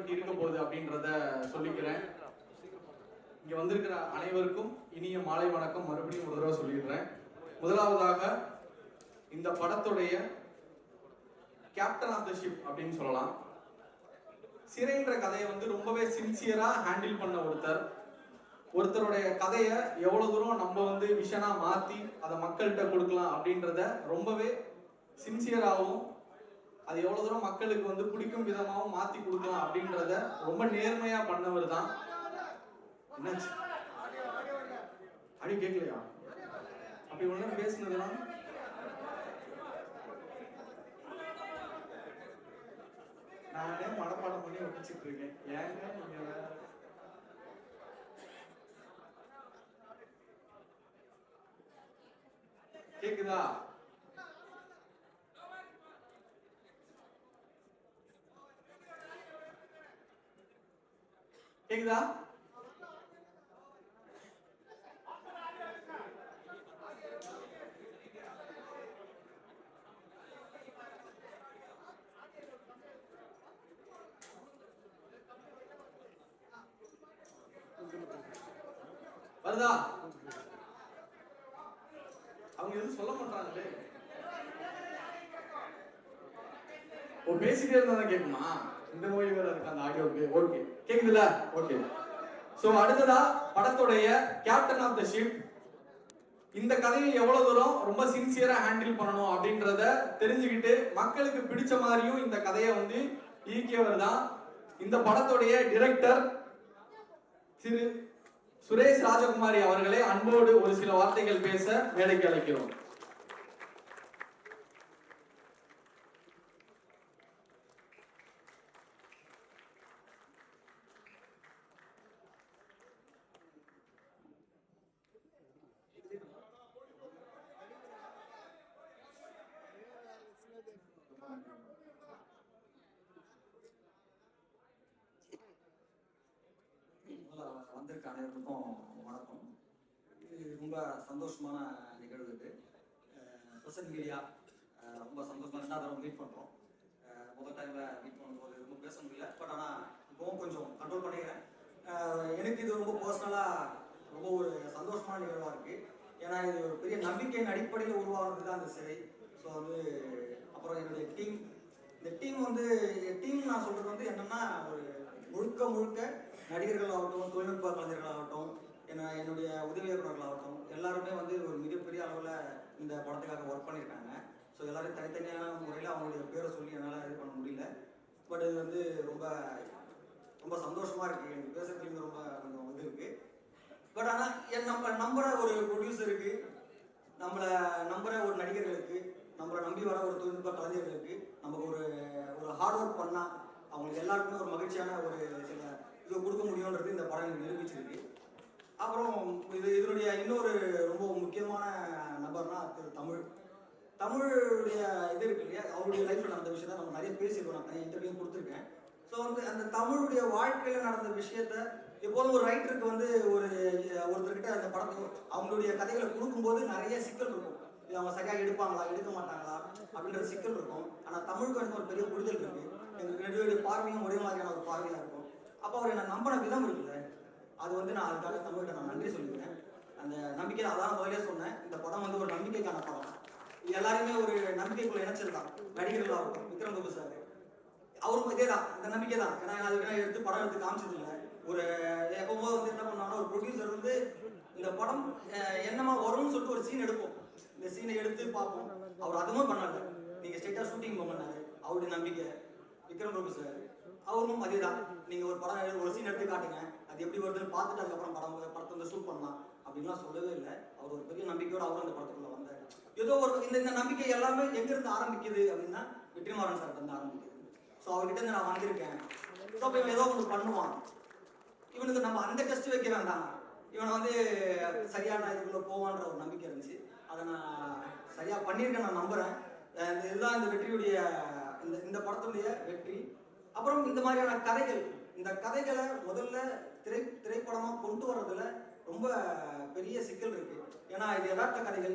இன்னைக்கு இருக்க போகுது அப்படின்றத சொல்லிக்கிறேன். இங்க வந்திருக்கிற அனைவருக்கும் இனிய மாலை வணக்கம். மறுபடியும் ஒரு தடவை சொல்லிடுறேன். முதலாவதாக இந்த படத்துடைய கேப்டன் ஆஃப் த ஷிப் அப்படின்னு சொல்லலாம். சிறைன்ற கதையை ரொம்பவே சின்சியரா ஹேண்டில் பண்ண ஒருத்தருடைய கதையை எவ்வளவு தூரம் நம்ம விஷனா மாத்தி அதை மக்கள்கிட்ட கொடுக்கலாம் அப்படின்றத ரொம்பவே சின்சியராகவும் அது எவ்வளவு தூரம் மக்களுக்கு பிடிக்கும் விதமாகவும் மாத்தி கொடுக்கலாம் அப்படின்றத ரொம்ப நேர்மையா பண்ணவர் தான். என்னாச்சு அடி கேட்கலையா? அப்படி ஒண்ணு பேசுனதுலாம் நானே மனப்பாடம் பண்ணி ஒட்டிச்சிட்டு இருக்கேன். ஏங்க நீங்க கேக்குதா? கேக்குதா? வருதா? அவங்க எதுவும் சொல்ல மாட்டாங்களே. பேசிட்டே இருந்தா கேட்குமா? இந்த நோய் வேற இருக்கு அந்த ஆடியோக்கு. ஓகே, கேக்குதுல? ஓகே. சோ அடுத்ததா படத்துடைய கேப்டன் ஆஃப் த ஷிப். இந்த கதையை எவ்வளவு தூரம் ரொம்ப சின்சியரா ஹேண்டில் பண்ணணும் அப்படின்றத தெரிஞ்சுக்கிட்டு மக்களுக்கு பிடிச்ச மாதிரியும் இந்த கதையை இயக்கியவர் தான் இந்த படத்துடைய டைரக்டர் திரு சுரேஷ் ராஜகுமாரி அவர்களை அன்போடு ஒரு சில வார்த்தைகள் பேச மேடைக்கு அழைக்கிறோம். வந்திருக்க அனைவருக்கும் வணக்கம். இது ரொம்ப சந்தோஷமான நிகழ்வு. இது சோஷியல் மீடியா ரொம்ப சந்தோஷமா ரெண்டாவது மீட் பண்ணுறோம். முதல் டைம்ல மீட் பண்ணும்போது ரொம்ப பேச முடியல. பட் ஆனால் இப்போவும் கொஞ்சம் கண்ட்ரோல் பண்ணிக்கிறேன். எனக்கு இது ரொம்ப பர்சனலாக ரொம்ப ஒரு சந்தோஷமான நிகழ்வாக இருக்கு. ஏன்னா இது ஒரு பெரிய நம்பிக்கையின் அடிப்படையில் உருவானது தான் அந்த சிறை. ஸோ அப்புறம் என்னுடைய டீம், இந்த டீம் நான் சொல்றது என்னன்னா ஒரு முழுக்க நடிகர்கள் ஆகட்டும், தொழில்நுட்ப கலைஞர்கள் ஆகட்டும், என்னுடைய உதவி இயக்குநர்கள் ஆகட்டும், எல்லாருமே ஒரு மிகப்பெரிய அளவில் இந்த படத்துக்காக ஒர்க் பண்ணியிருக்காங்க. ஸோ எல்லாரும் தனித்தனியான முறையில் அவங்களுடைய பேரை சொல்லி என்னால் இது பண்ண முடியல. பட் இது ரொம்ப ரொம்ப சந்தோஷமா இருக்கு. எனக்கு பேசுறதுக்கு ரொம்ப கொஞ்சம் இருக்கு. பட் ஆனால் நம்ம நம்புற ஒரு ப்ரொடியூசருக்கு, நம்மளை நம்புற ஒரு நடிகர்களுக்கு, நம்மளை நம்பி வர ஒரு தொழில்நுட்ப கலைஞர்களுக்கு நமக்கு ஒரு ஹார்ட் ஒர்க் பண்ணா அவங்களுக்கு எல்லாருக்குமே ஒரு மகிழ்ச்சியான ஒரு சில இது கொடுக்க முடியும்ன்றது இந்த படம் நிரூபிச்சிருக்கு. அப்புறம் இதனுடைய இன்னொரு ரொம்ப முக்கியமான நபர்னா தமிழுடைய இது இருக்கு இல்லையா, அவருடைய லைஃப்ல நடந்த விஷயத்த நம்ம நிறைய பேசியிருக்கோம். நான் நிறைய இன்டர்வியூ கொடுத்துருக்கேன். ஸோ அந்த தமிழுடைய வாழ்க்கையில நடந்த விஷயத்த எப்போதும் ஒரு ரைட்டருக்கு ஒருத்தர்கிட்ட அந்த படத்தை அவங்களுடைய கதைகளை கொடுக்கும்போது நிறைய சிக்கல் இருக்கும். இது அவங்க சரியாக எடுப்பாங்களா எடுக்க மாட்டாங்களா அப்படின்ற சிக்கல் இருக்கும். ஆனால் தமிழுக்கு எனக்கு ஒரு பெரிய புரிதல் இருக்கு. எங்களுக்கு ரெண்டு பார்வையும் ஒரே மாதிரியான ஒரு பார்வையாக இருக்கும். அப்போ அவர் என்ன நம்பின விதம் இருக்குல்ல, அது நான் அதுக்காக தமிழ்கிட்ட நான் நன்றி சொல்லிக்கிறேன். அந்த நம்பிக்கை அதான் முதலே சொன்னேன். இந்த படம் ஒரு நம்பிக்கைக்கான படம். இது எல்லாருமே ஒரு நம்பிக்கைக்குள்ள இணைச்சிருக்கான். நடிகர்கள் ஆகட்டும், விக்ரம் பிரபு சார் அவரும் இதே தான், அந்த நம்பிக்கை தான். ஏன்னா அதுக்கு படம் எடுத்து காமிச்சது இல்லை. ஒரு எப்போது என்ன பண்ணாங்கன்னா ஒரு ப்ரொடியூசர் இந்த படம் என்னமா வரும்னு சொல்லிட்டு ஒரு சீன் எடுப்போம். இந்த சீனை எடுத்து பார்ப்போம். அவர் அதுவும் பண்ணாரு. நீங்க ஸ்ட்ரெயிட்டா ஷூட்டிங் பண்ணாரு. அவருடைய நம்பிக்கை. விக்ரம் பிரபு சார் அவரும் அதே தான். நீங்க ஒரு படம் ஒரு சீன் எடுத்து காட்டுங்க, அது எப்படி வருதுன்னு பார்த்துட்டு அதுக்கப்புறம் படத்தை ஷூட் பண்ணலாம் அப்படின்லாம் சொல்லவே இல்லை. அவர் ஒரு பெரிய நம்பிக்கையோட அவரும் அந்த படத்துக்குள்ள வந்தார். ஏதோ ஒரு இந்த நம்பிக்கை எல்லாமே எங்கிருந்து ஆரம்பிக்குது அப்படின்னா வெற்றிமாறன் சார் வந்து ஆரம்பிக்குது. ஸோ அவர்கிட்ட இருந்து நான் வந்திருக்கேன். ஸோ அப்போ இவன் ஏதோ ஒன்று பண்ணுவான், இவனுக்கு நம்ம அந்த டெஸ்ட் வைக்க வேண்டாம், இவனை சரியான இதுக்குள்ள போவான்ற ஒரு நம்பிக்கை இருந்துச்சு. அதை நான் சரியா பண்ணியிருக்கேன், நான் நம்புறேன். இதுதான் இந்த வெற்றியுடைய இந்த படத்துடைய வெற்றி. அப்புறம் இந்த மாதிரியான கதைகள், இந்த கதைகளை முதல்ல திரைப்படமா கொண்டு வர்றதுல ரொம்ப பெரிய சிக்கல் இருக்கு. ஏன்னா இது யதார்த்த கதைகளை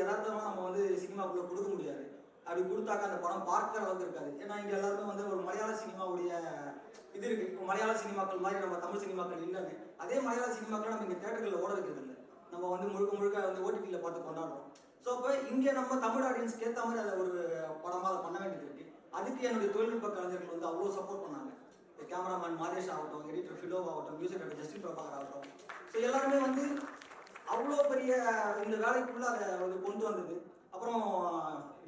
யதார்த்தமா நம்ம சினிமாக்குள்ள கொடுக்க முடியாது. அப்படி கொடுத்தாக்க அந்த படம் பார்க்குற அளவுக்கு இருக்காது. ஏன்னா இங்கே எல்லாருமே வந்து ஒரு மலையாள சினிமாவுடைய இது இருக்கு. இப்போ மலையாள சினிமாக்கள் மாதிரி நம்ம தமிழ் சினிமாக்கள் இல்லைன்னு, அதே மலையாள சினிமாக்கள் நம்ம இங்கே தேட்டர்களில் ஓட வைக்கிறது இல்லை. நம்ம வந்து முழுக்க முழுக்க வந்து ஓடிடியில் பார்த்து கொண்டாடுறோம். ஸோ அப்போ இங்கே நம்ம தமிழ் ஆடியன்ஸ்க்கு ஏற்ற மாதிரி அதை ஒரு படமாக அதை பண்ண வேண்டியது இருக்கு. அதுக்கு என்னுடைய தொழில்நுட்ப கலைஞர்கள் வந்து அவ்வளோ சப்போர்ட் பண்ணாங்க. கேமராமேன் மாதேஷ் ஆகட்டும், எடிட்டர் ஃபிலோ ஆகட்டும், மியூசிக் டைரக்டர் ஜஸ்டின் பிரபாகர் ஆகட்டும். ஸோ எல்லாருமே வந்து அவ்வளோ பெரிய இந்த வேலைக்குள்ள அதை வந்து கொண்டு வந்தது. அப்புறம்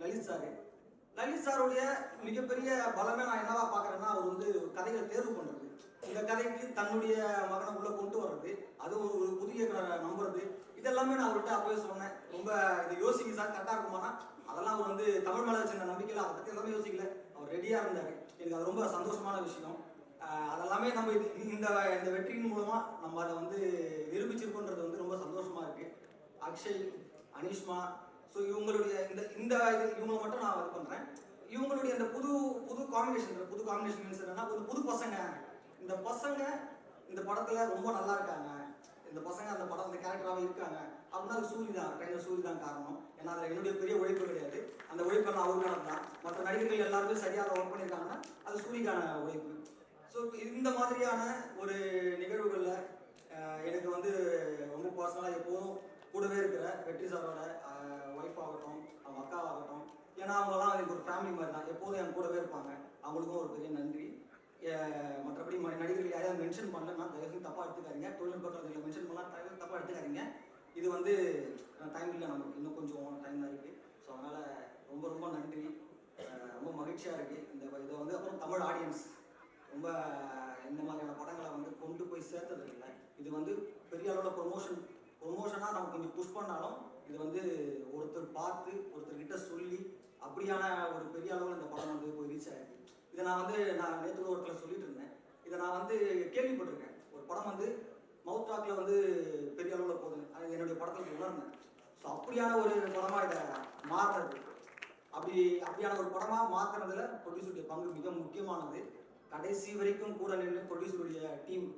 லலித் சாருடைய மிகப்பெரிய பலமே நான் என்னவா பார்க்குறேன்னா, அவர் வந்து கதைகளை தேர்வு பண்ணுறது, இந்த கதைக்கு தன்னுடைய மகனை உள்ள கொண்டு வர்றது, அது ஒரு புதிய நம்புறது, இதெல்லாமே நான் அவர்கிட்ட அப்பவே சொன்னேன். ரொம்ப இதை யோசிக்க சார் கரெக்டாக இருக்குமானா, அதெல்லாம் அவர் வந்து தமிழ் மேலே வச்சிருந்த நம்பிக்கையில் அதை பற்றி எல்லாமே யோசிக்கல. அவர் ரெடியாக இருந்தார். எனக்கு அது ரொம்ப சந்தோஷமான விஷயம். அதெல்லாமே நம்ம இந்த வெற்றியின் மூலமா நம்ம அதை வந்து நிரூபிச்சிருக்கோன்றது வந்து ரொம்ப சந்தோஷமா இருக்கு. அக்ஷய், அனிஷ்மா, ஸோ இவங்களுடைய இவங்களை மட்டும் நான் இது பண்றேன். இவங்களுடைய அந்த புது காம்பினேஷன் மீன்ஸ் என்னன்னா, ஒரு புது பசங்க, இந்த பசங்க இந்த படத்துல ரொம்ப நல்லா இருக்காங்க, இந்த பசங்க அந்த படம் அந்த கேரக்டராகவே இருக்காங்க அப்படின்னா அது ட்ரைனர் சூரி தான் காரணம். ஏன்னா அதில் என்னுடைய பெரிய உழைப்பு கிடையாது. அந்த உழைப்பெல்லாம் அவருக்கானது தான். மற்ற நடிகர்கள் எல்லாருமே சரியாக ஒர்க் பண்ணியிருக்காங்கன்னா அது சூரிக்கான உழைப்பு. ஸோ இந்த மாதிரியான ஒரு நிகழ்வுகளில் எனக்கு வந்து ரொம்ப பர்சனலாக எப்போதும் கூடவே இருக்கிற வெற்றி சாரோட ஒய்ஃப் ஆகட்டும், அவங்க அக்காவாகட்டும், ஏன்னா அவங்களாம் எனக்கு ஒரு ஃபேமிலி மாதிரி தான், எப்போதும் என் கூடவே இருப்பாங்க. அவங்களுக்கும் ஒரு பெரிய நன்றி. மற்றபடி நடிகர்கள் யாரையாவது மென்ஷன் பண்ணலன்னா தயவுசெய்து தப்பாக எடுத்துக்காதீங்க. தொழில்நுட்ப கலைஞர்களை மென்ஷன் பண்ணலாம், தப்பாக எடுத்துக்காதீங்க. இது வந்து டைம் இல்லை, நமக்கு இன்னும் கொஞ்சம் டைம் தான் இருக்குது. ஸோ அதனால் ரொம்ப ரொம்ப நன்றி. ரொம்ப மகிழ்ச்சியாக இருக்குது இதை வந்து. அப்புறம் தமிழ் ஆடியன்ஸ் ரொம்ப இந்த மாதிரியான படங்களை வந்து கொண்டு போய் சேர்த்தது இல்லை. இது வந்து பெரிய அளவில் ப்ரொமோஷனாக நம்ம கொஞ்சம் புஷ் பண்ணாலும் இது வந்து ஒருத்தர் பார்த்து ஒருத்தர்கிட்ட சொல்லி அப்படியான ஒரு பெரிய அளவில் இந்த படம் வந்து போய் ரீச் ஆகிருக்கு. இதை நான் நேற்று ஒரு இடத்துல சொல்லிட்டு இருந்தேன். இதை நான் வந்து கேள்விப்பட்டிருக்கேன். ஒரு படம் வந்து மவுத் டாக்ல வந்து பெரிய அளவில் போகுது, அது என்னுடைய படத்தில் உணர்ந்தேன். ஸோ அப்படியான ஒரு படமாக இதை மாறுறது, அப்படியான ஒரு படமாக மாற்றுறதுல ப்ரொடியூசருடைய பங்கு மிக முக்கியமானது. கடைசி வரைக்கும் கூட நின்று ப்ரொடியூசருடைய டீம்,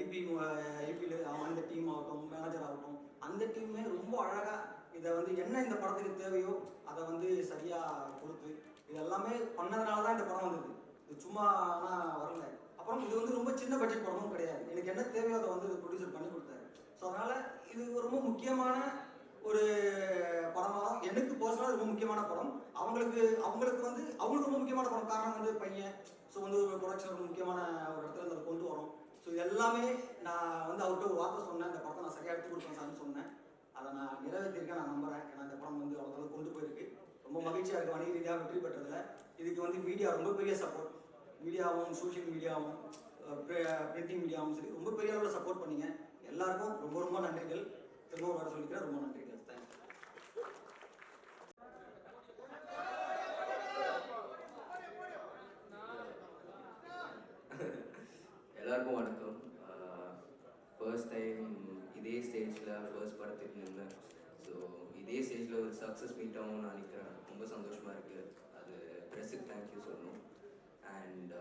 இபியில் அந்த டீம் ஆகட்டும், மேனேஜர் ஆகட்டும், அந்த டீமே ரொம்ப அழகாக இதை வந்து என்ன இந்த படத்துக்கு தேவையோ அதை வந்து சரியாக கொடுத்து இது எல்லாமே பண்ணதுனால தான் இந்த படம் வந்தது. இது சும்மா ஆனால் வரல. அப்புறம் இது வந்து ரொம்ப சின்ன பட்ஜெட் படமும் கிடையாது. எனக்கு என்ன தேவையோ அதை வந்து ப்ரொடியூசர் பண்ணி கொடுத்தாரு. ஸோ அதனால் இது ரொம்ப முக்கியமான ஒரு படமாக, எனக்கு பர்சனலாக ரொம்ப முக்கியமான படம். அவங்களுக்கு ரொம்ப முக்கியமான படம். காரணம் வந்து பையன். ஸோ வந்து ஒரு ப்ரொடக்ஷன் ரொம்ப முக்கியமான ஒரு இடத்துல அதை கொண்டு வரோம். ஸோ இது எல்லாமே நான் வந்து அவர்கிட்ட ஒரு வார்த்தை சொன்னேன், இந்த படத்தை நான் சரியாக எடுத்து கொடுப்பேன் சார்னு சொன்னேன். அதை நான் நிறைவேற்றிருக்கேன், நான் நம்புறேன். ஏன்னா இந்த படம் வந்து அவ்வளோ கொண்டு போயிருக்கு. ரொம்ப மகிழ்ச்சியாக இருக்குது வணிக ரீதியாக வெற்றி பெற்றதில். இதுக்கு வந்து மீடியா ரொம்ப பெரிய சப்போர்ட். மீடியாவும் சோஷியல் மீடியாவும் பிரிண்டிங் மீடியாவும் சரி ரொம்ப பெரிய அளவில் சப்போர்ட் பண்ணீங்க. எல்லாருக்கும் ரொம்ப ரொம்ப நன்றிகள். திரும்ப ஒரு சொல்லிக்கிறேன், ரொம்ப நன்றிகள். எல்லாருக்கும் வணக்கம். ஃபர்ஸ்ட் டைம் இதே ஸ்டேஜில் ஃபர்ஸ்ட் படத்துக்கு நின்றேன். ஸோ இதே ஸ்டேஜில் ஒரு சக்ஸஸ் மீட் ஆகும் நான் நினைக்கிறேன். ரொம்ப சந்தோஷமாக இருக்குது. அது ப்ரெஸ்ஸுக்கு தேங்க்யூ சொல்லணும். அண்ட்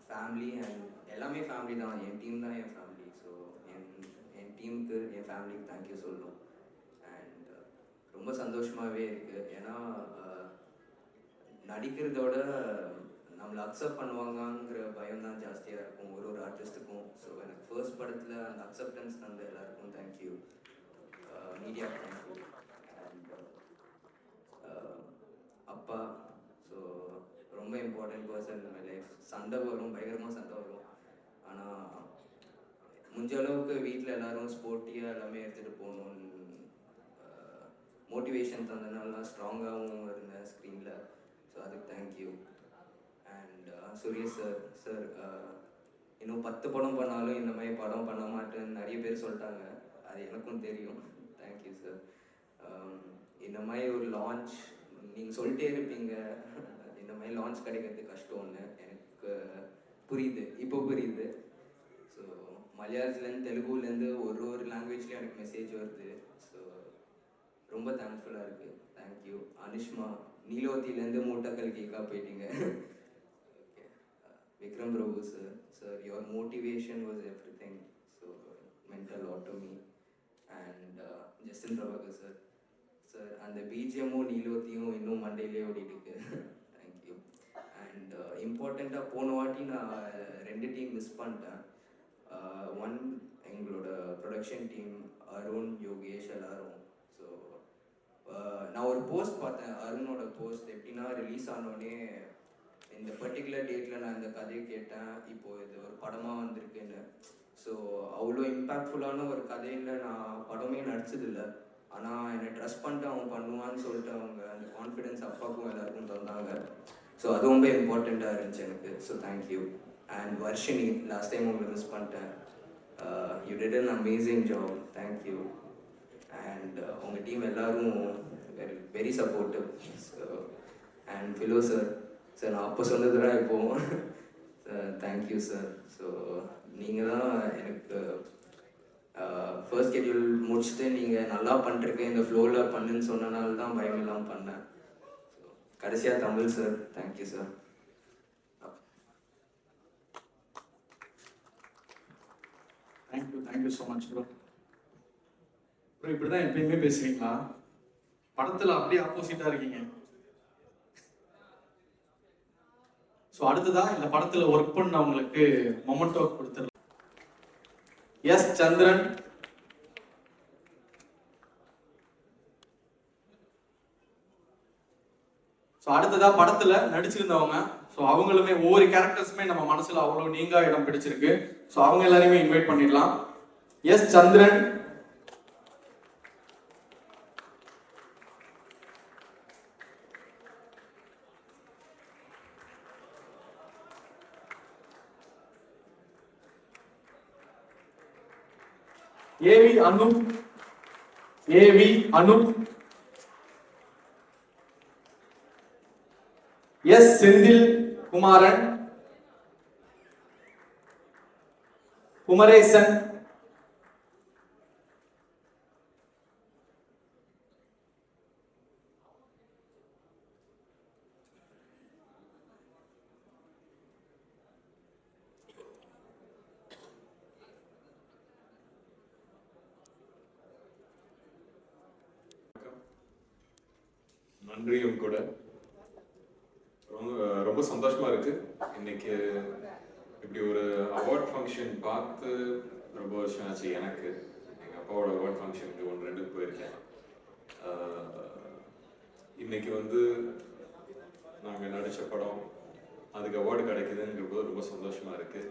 ஃபேமிலி அண்ட் எல்லாமே ஃபேமிலி தான். என் டீம் தான் என் ஃபேமிலி. ஸோ என் டீமுக்கு என் ஃபேமிலிக்கு தேங்க்யூ சொல்லணும். அண்ட் ரொம்ப சந்தோஷமாகவே இருக்குது. ஏன்னா நடிக்கிறதோட நம்மளை அக்செப்ட் பண்ணுவாங்கங்கிற பயம் தான் ஜாஸ்தியாக இருக்கும் ஒரு ஆர்டிஸ்ட்டுக்கும். ஸோ எனக்கு ஃபர்ஸ்ட் படத்தில் அந்த அக்செப்டன்ஸ் தந்த எல்லாருக்கும் தேங்க்யூ. Media thank you. அண்ட் அப்பா, ஸோ ரொம்ப important person in my life. சண்டை வரும், பயங்கரமாக சண்டை வரும். ஆனால் முடிஞ்ச அளவுக்கு வீட்டில் எல்லோரும் ஸ்போர்ட்டியாக எல்லாமே எடுத்துகிட்டு போகணுன்னு மோட்டிவேஷன் தந்தனால நான் ஸ்ட்ராங்காகவும் இருந்தேன் ஸ்க்ரீனில். ஸோ அதுக்கு தேங்க்யூ. அண்ட் சுரேஷ் சார் இன்னும் 10 படம் பண்ணாலும் இந்த மாதிரி படம் பண்ண மாட்டேன்னு நிறைய பேர் சொல்லிட்டாங்க. அது எனக்கும் தெரியும். Thank you sir. இந்த மாதிரி ஒரு லான்ச் நீங்கள் சொல்லிட்டே இருப்பீங்க, இந்த மாதிரி லான்ச் கிடைக்கிறது கஷ்டம்னு எனக்கு புரியுது, இப்போ புரியுது. ஸோ மலையாளத்துலேருந்து தெலுங்குலேருந்து ஒரு லாங்குவேஜ்லேயும் எனக்கு மெசேஜ் வருது. ஸோ ரொம்ப தேங்க்ஃபுல்லாக இருக்குது. தேங்க்யூ. அனிஷ்மா, நீலோத்திலேருந்து மூட்டக்கல் கேக்கா போயிட்டீங்க. Vikram Prabhu sir, your motivation was everything, so meant a lot to me. And Justin Prabhakar sir, sir அந்த பிஜிஎம்மும் நீலோத்தியும் இன்னும் மண்டையிலே ஓடிட்டு இருக்கு. தேங்க்யூ. அண்ட் இம்பார்ட்டண்ட்டாக போன வாட்டி நான் 2 டீம் மிஸ் பண்ணிட்டேன். ஒன் எங்களோட ப்ரொடக்ஷன் டீம் அருண், யோகேஷ் எல்லாரும். ஸோ நான் ஒரு போஸ்ட் பார்த்தேன், அருணோட போஸ்ட். எப்படின்னா ரிலீஸ் ஆனோடனே இந்த பர்டிகுலர் டேட்டில் நான் இந்த கதையை கேட்டேன், இப்போது இது ஒரு படமாக வந்திருக்குன்னு. ஸோ அவ்வளோ இம்பேக்ட்ஃபுல்லான ஒரு கதையில் நான் படமே நடிச்சதில்லை. ஆனால் என்னை ட்ரஸ்ட் பண்ணிட்டு அவன் பண்ணுவான்னு சொல்லிட்டு அவங்க அந்த கான்ஃபிடென்ஸ் அப்பாவுக்கும் எல்லாருக்கும் தந்தாங்க. ஸோ அது ரொம்ப இம்பார்ட்டண்ட்டாக இருந்துச்சு எனக்கு. So thank you. And Varshini, last time உங்களை மிஸ் பண்ணிட்டேன். You did an amazing job. Thank you. And உங்கள் டீம் எல்லோரும் very supportive. So and Philo sir, sir நான் அப்போ சொன்னது தான் இப்போது. Thank you sir. ஸோ நீங்கள் தான் எனக்கு ஃபர்ஸ்ட் ஷெட்யூல் முடிச்சுட்டு நீங்கள் நல்லா பண்ணிருக்க, இந்த ஃப்ளோவில் பண்ணுன்னு சொன்னனால தான் பயம் இல்லாமல் பண்ணேன். ஸோ கடைசியாக Tamil sir, thank you sir. Thank you so much bro. Bro இப்படி தான் எப்பயுமே பேசுவீங்களா? படத்தில் அப்படியே ஆப்போசிட்டாக இருக்கீங்க. ஸோ அடுத்ததான் இந்த படத்தில் ஒர்க் பண்ணவங்களுக்கு மொமெண்டோ கொடுத்துடலாம். எஸ் சந்திரன், ஸோ அடுத்ததா படத்துல நடிச்சிருந்தவங்க. ஸோ அவங்களுமே ஒவ்வொரு கேரக்டர்ஸுமே நம்ம மனசுல அவ்வளோ நீங்கா இடம் பிடிச்சிருக்கு. ஸோ அவங்க எல்லாரையுமே இன்வைட் பண்ணிடலாம். எஸ் சந்திரன், ஏவி அனுப், எஸ் செந்தில் குமாரன், குமரேசன், நன்றியும் கூட. ரொம்ப சந்தோஷமா இருக்கு. இன்னைக்கு இப்படி ஒரு அவார்ட் ஃபங்க்ஷன் பார்த்து ரொம்ப வருஷம் ஆச்சு. எனக்கு எங்கள் அப்பாவோட அவார்ட் ஃபங்க்ஷனுக்கு 1-2 போயிருக்கேன். இன்னைக்கு வந்து நாங்கள் நடித்த படம் அதுக்கு அவார்டு கிடைக்குதுங்கிறது ரொம்ப சந்தோஷமா இருக்கு.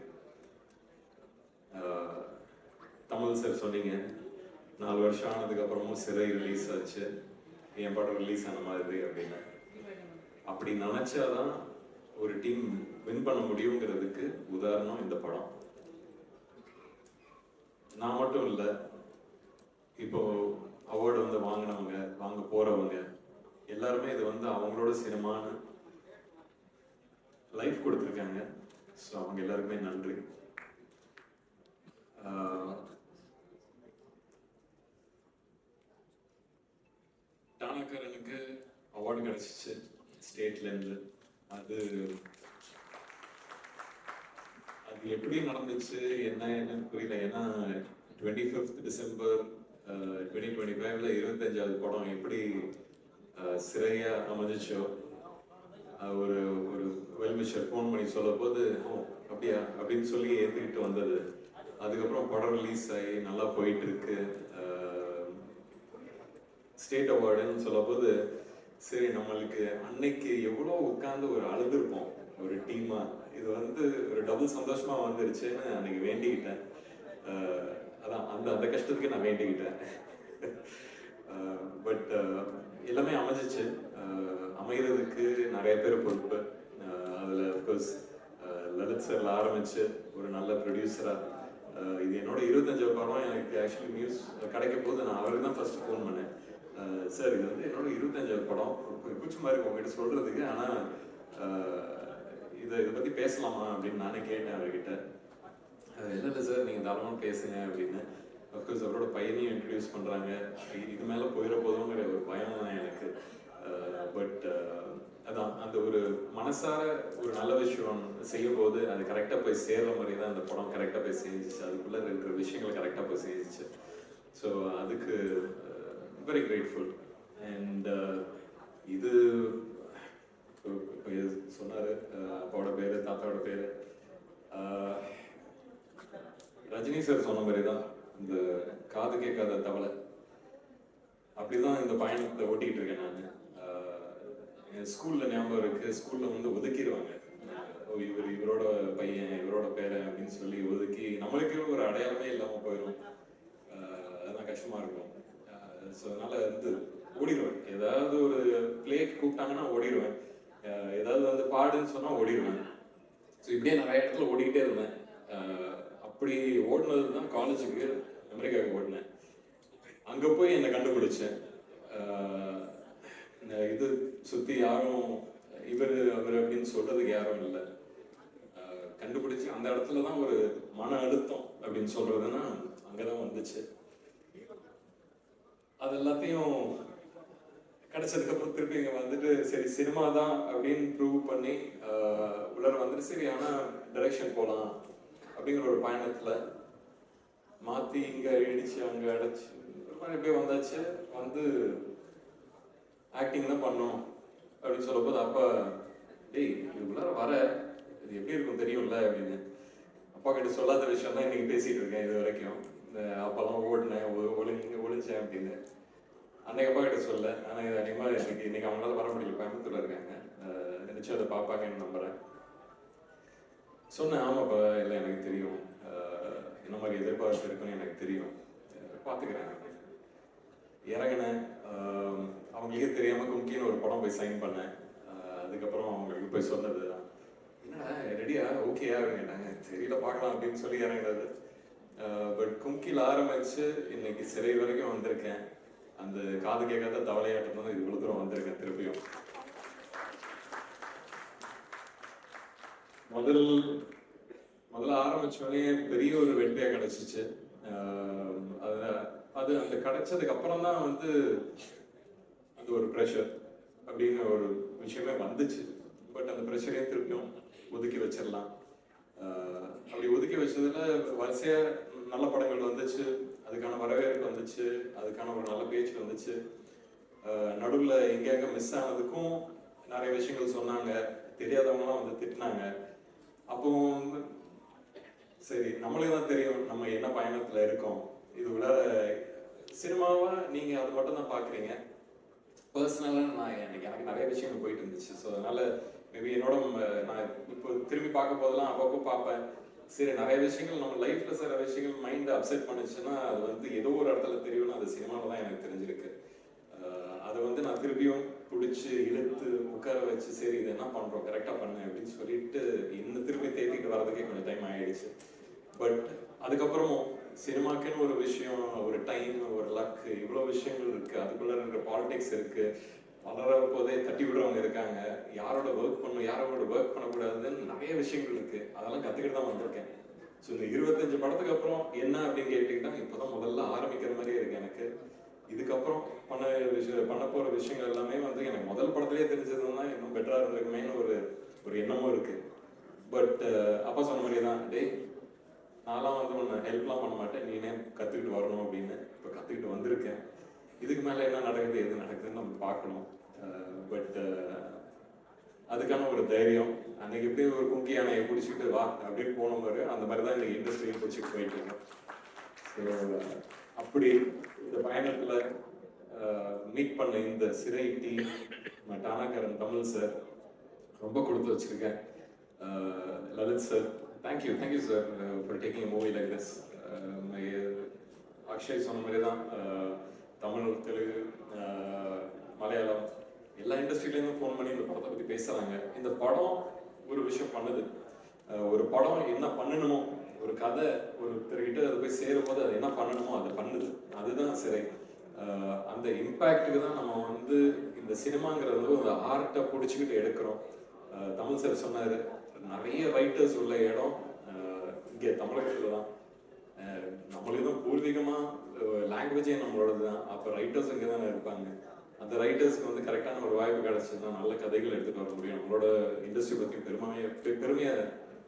தமிழ் சார் சொன்னீங்க 4 வருஷம் ஆனதுக்கு அப்புறமும் சிறை ரிலீஸ் ஆச்சு, என் படம் ரிலீஸ் ஆன மாதிரி அப்படின்னு. அப்படி நினைச்சாதான் ஒரு டீம் வின் பண்ண முடியுங்கிறதுக்கு உதாரணம் இந்த படம். நான் மட்டும் இல்லை, இப்போ அவார்டு வந்து வாங்கினவங்க, வாங்க போறவங்க எல்லாருமே இது வந்து அவங்களோட சினிமான்னு லைஃப் கொடுத்துருக்காங்க. ஸோ அவங்க எல்லாருக்குமே நன்றி. டானாக்காரனுக்கு அவார்டு கிடைச்சிச்சு ஸ்டேட்லேருந்து. அது எப்படி நடந்துச்சு என்னன்னு புரியல. ஏன்னா 25th டிசம்பர் 2025 25வது படம் எப்படி சிறையா அமைஞ்சிச்சோ, ஒரு வெல்மிஷர் ஃபோன் பண்ணி சொல்ல போது அப்படியா அப்படின்னு சொல்லி ஏற்றுக்கிட்டு வந்தது. அதுக்கப்புறம் படம் ரிலீஸ் ஆகி நல்லா போயிட்டு இருக்கு. ஸ்டேட் அவார்டுன்னு சொல்ல போது சரி, நம்மளுக்கு அன்னைக்கு எவ்வளோ உட்காந்து ஒரு அழுதுருப்போம் ஒரு டீமா. இது வந்து ஒரு டபுள் சந்தோஷமா வந்துருச்சுன்னு அன்னைக்கு வேண்டிக்கிட்டேன். அதான் அந்த கஷ்டத்துக்கு நான் வேண்டிக்கிட்டேன். பட் எல்லாமே அமைஞ்சிச்சு. அமைகிறதுக்கு நிறைய பேர் பொறுப்பு. அதில் அஃப்கோர்ஸ் லலித் சார்ல ஆரம்பிச்சு ஒரு நல்ல ப்ரொடியூசரா. இது என்னோட 25வது படம். எனக்கு ஆக்சுவலி நியூஸ் கிடைக்க போது நான் அவருக்கு தான் ஃபர்ஸ்ட் ஃபோன் பண்ணேன். சார் இது வந்து என்னோட 25வது படம், கூச்சமாக இருக்கு உங்ககிட்ட சொல்றதுக்கு, ஆனால் இதை பற்றி பேசலாமா அப்படின்னு நானே கேட்டேன் அவர்கிட்ட. இல்லை சார் நீங்கள் தாராளமாக பேசுங்க அப்படின்னு. அஃப்கோர்ஸ் அவரோட பையனையும் இன்ட்ரடியூஸ் பண்ணுறாங்க. இது மேலே போயிட போதுங்கிற ஒரு பயம் தான் எனக்கு. பட் அதான் அந்த ஒரு மனசார ஒரு நல்ல விஷயம் செய்யும் போது அது கரெக்டாக போய் சேர்ற மாதிரி தான் அந்த படம் கரெக்டாக போய் செஞ்சிச்சு. அதுக்குள்ளே இருக்கிற விஷயங்கள் கரெக்டாக போய் செஞ்சிச்சு. ஸோ அதுக்கு வெரி கிரேட்ஃபுல். அண்ட் இது சொன்னார், அப்பாவோட பேர், தாத்தாவோட பேர். ரஜினி சார் சொன்ன மாதிரி தான் இந்த காது கேட்காத தவளை, அப்படிதான் இந்த பயணத்தை ஓட்டிகிட்டு இருக்கேன் நான். என் ஸ்கூலில் ஞாபகம் இருக்குது, ஸ்கூலில் வந்து ஒதுக்கிடுவாங்க, இவரோட பையன், இவரோட பேரன் அப்படின்னு சொல்லி ஒதுக்கி நம்மளுக்கு ஒரு அடையாளமே இல்லாமல் போயிடும். அதெல்லாம் கஷ்டமாக இருக்கும். ஸோ அதனால வந்து ஓடிடுவேன். ஏதாவது ஒரு பிளேக்கு கூப்பிட்டாங்கன்னா ஓடிடுவேன். ஏதாவது வந்து பாடுன்னு சொன்னால் ஓடிடுவேன். ஸோ இப்படியே நிறைய இடத்துல ஓடிக்கிட்டே இருந்தேன். அப்படி ஓடினது தான் காலேஜுக்கு அமெரிக்காவுக்கு ஓடினேன். அங்கே போய் என்னை கண்டுபிடிச்சேன். இது சுற்றி யாரும் இவர் அவர் அப்படின்னு சொல்றதுக்கு யாரும் இல்லை. கண்டுபிடிச்சு அந்த இடத்துல தான் ஒரு மன அழுத்தம் அப்படின்னு சொல்றதுன்னா அங்கதான் வந்துச்சு. அது எல்லாத்தையும் கிடைச்சதுக்கு அப்புறம் திருப்பி இங்க வந்துட்டு சரி சினிமா தான் அப்படின்னு ப்ரூவ் பண்ணி உள்ளர வந்துட்டு சரி ஆனா டைரக்ஷன் போகலாம் அப்படிங்கிற ஒரு பயணத்துல மாத்தி இங்க இடிச்சு அங்க அடைச்சு ஒரு மாதிரி எப்படியே வந்தாச்சு. வந்து ஆக்டிங் தான் பண்ணோம் அப்படின்னு சொல்லும்போது அப்பா டேய் இதுக்குள்ளார வர இது எப்படி இருக்கும் தெரியும்ல அப்படின்னு. அப்பா கிட்ட சொல்லாத விஷயம் தான் இன்னைக்கு பேசிட்டு இருக்கேன் இது வரைக்கும். இந்த அப்பெல்லாம் ஓடினேன் ஒளிஞ்சேன் அப்படின்னு அன்னைக்கு அப்பா கிட்ட சொல்ல. ஆனால் இது அதிகமாக இன்னைக்கு அவங்களால வர முடியல, கோயம்புத்தூர்ல இருக்காங்க. நிச்சயம் அதை பார்ப்பாங்கன்னு நம்புறேன். சொன்னேன் ஆமாப்பா இல்லை எனக்கு தெரியும், என்ன மாதிரி எதிர்பார்ப்பு இருக்குன்னு எனக்கு தெரியும், பார்த்துக்கிறேன் அப்படின்னு இறங்கினேன். அவங்களுக்கே தெரியாம கும்கின்னு ஒரு படம் போய் சைன் பண்ணேன். அதுக்கப்புறம் அவங்களுக்கு போய் சொன்னது என்னடா ரெடியா ஓகேயா அப்படின்னு கேட்டாங்க. தெரியல பார்க்கலாம் அப்படின்னு சொல்லி இறங்கினது. பட் கும்கியில் ஆரம்பிச்சு இன்னைக்கு சிறை வரைக்கும் வந்திருக்கேன். அந்த காது கேட்காத தவளையாட்டம் தான் இது இவ்வளவு தூரம் வந்திருக்கேன். திருப்பியும் முதல்ல ஆரம்பிச்சோடனே பெரிய ஒரு வெற்றியா கிடைச்சிச்சு. அது அந்த கிடைச்சதுக்கு அப்புறம் தான் வந்து அந்த ஒரு ப்ரெஷர் அப்படின்னு ஒரு விஷயமே வந்துச்சு. பட் அந்த ப்ரெஷரையும் திருப்பியும் ஒதுக்கி வச்சிடலாம். அப்படி ஒதுக்கி வச்சதுல வரிசையா நல்ல படங்கள் வந்துச்சு, அதுக்கான வரவேற்பு வந்துச்சு, அதுக்கான ஒரு நல்ல பேச்சு வந்துச்சு. நடுவில் எங்கெங்க மிஸ் ஆனதுக்கும் நிறைய விஷயங்கள் சொன்னாங்க, தெரியாதவங்களாம் வந்து திட்டினாங்க. அப்போ சரி நம்மளுக்கு தான் தெரியும் நம்ம என்ன பயணத்துல இருக்கோம். இது விட சினிமாவா நீங்க அது மட்டும் தான் பாக்குறீங்க. பர்சனலா நான் எனக்கு நிறைய விஷயங்கள் போயிட்டு இருந்துச்சு. ஸோ அதனால மேபி என்னோட நான் இப்போ திரும்பி பார்க்க போதெல்லாம் அப்பப்போ பார்ப்பேன். சரி நிறைய விஷயங்கள் நம்ம லைஃப்ல சில விஷயங்கள் மைண்டை அப்செட் பண்ணுச்சுன்னா அது வந்து ஏதோ ஒரு இடத்துல தெரியும்னு அது சினிமாவில் தான் எனக்கு தெரிஞ்சிருக்கு. அதை வந்து நான் திருப்பியும் பிடிச்சி இழுத்து உட்கார வச்சு சரி இது என்ன பண்றோம் கரெக்டா பண்ணு அப்படின்னு சொல்லிட்டு இன்னும் திரும்பி தேடிட்டு வர்றதுக்கே கொஞ்சம் டைம் ஆயிடுச்சு. பட் அதுக்கப்புறமும் சினிமாக்குன்னு ஒரு விஷயம், ஒரு டைம், ஒரு லக், இவ்வளோ விஷயங்கள் இருக்கு. அதுக்குள்ள இருக்கிற பாலிடிக்ஸ் இருக்கு. வளர போதே தட்டி விடுறவங்க இருக்காங்க. யாரோட ஒர்க் பண்ணணும், யாரோட ஒர்க் பண்ணக்கூடாதுன்னு நிறைய விஷயங்கள் இருக்கு. அதெல்லாம் கத்துக்கிட்டு தான் வந்திருக்கேன். ஸோ இந்த 25 படத்துக்கு அப்புறம் என்ன அப்படின்னு கேட்டீங்கன்னா இப்போதான் முதல்ல ஆரம்பிக்கிற மாதிரியே இருக்கு எனக்கு. இதுக்கப்புறம் பண்ண போற விஷயங்கள் எல்லாமே வந்து எனக்கு முதல் படத்திலேயே தெரிஞ்சதுன்னா இன்னும் பெட்டரா இருந்திருக்குமேன்னு ஒரு எண்ணமும் இருக்கு. பட் அப்பா சொன்ன மாதிரியே தான் டேய் நான்லாம் வந்து ஒன்று ஹெல்ப்லாம் பண்ண மாட்டேன், நீனே கற்றுக்கிட்டு வரணும் அப்படின்னு. இப்போ கற்றுக்கிட்டு வந்திருக்கேன். இதுக்கு மேலே என்ன நடக்குது எது நடக்குதுன்னு நம்ம பார்க்கணும். பட் அதுக்கான ஒரு தைரியம் அன்னைக்கு எப்படி ஒரு குக்கி யானையை பிடிச்சிக்கிட்டு வா அப்படின்னு போன மாதிரி அந்த மாதிரி தான் இந்த இண்டஸ்ட்ரியை பிடிச்சிட்டு போயிட்டு இருக்கேன். ஸோ அப்படி இந்த பயணத்தில் மீட் பண்ண இந்த சிறை டீம், டானாக்காரன் தமிழ் சார் ரொம்ப கொடுத்து வச்சிருக்கேன். Lalit sir thank you sir for taking a movie like this. Akshay சொன்ன மாதிரி தான் தமிழ், தெலுங்கு, மலையாளம் எல்லா இண்டஸ்ட்ரியிலேருந்து ஃபோன் பண்ணி இந்த படத்தை பற்றி பேசுகிறாங்க. இந்த படம் ஒரு விஷயம் பண்ணுது. ஒரு படம் என்ன பண்ணணுமோ, ஒரு கதை ஒருத்தர்கிட்ட அது போய் சேரும் போது அது என்ன பண்ணணுமோ அதை பண்ணுது. அதுதான் சிறை. அந்த இம்பேக்டுக்கு தான் நம்ம வந்து இந்த சினிமாங்கிறது வந்து ஒரு ஆர்ட்டை பிடிச்சிக்கிட்டு எடுக்கிறோம். தமிழ் சார் சொன்னார் நிறைய ரைட்டர்ஸ் உள்ள இடம் இங்கே தமிழகத்தில் தான். நம்மளுக்கு தான் பூர்வீகமாக லாங்குவேஜே நம்மளோடது தான். அப்போ ரைட்டர்ஸ் இங்கே தானே இருப்பாங்க. அந்த ரைட்டர்ஸ்க்கு வந்து கரெக்டான ஒரு வாய்ப்பு கிடைச்சதுன்னா நல்ல கதைகள் எடுத்துகிட்டு வர முடியும். நம்மளோட இண்டஸ்ட்ரி பற்றி பெருமையாக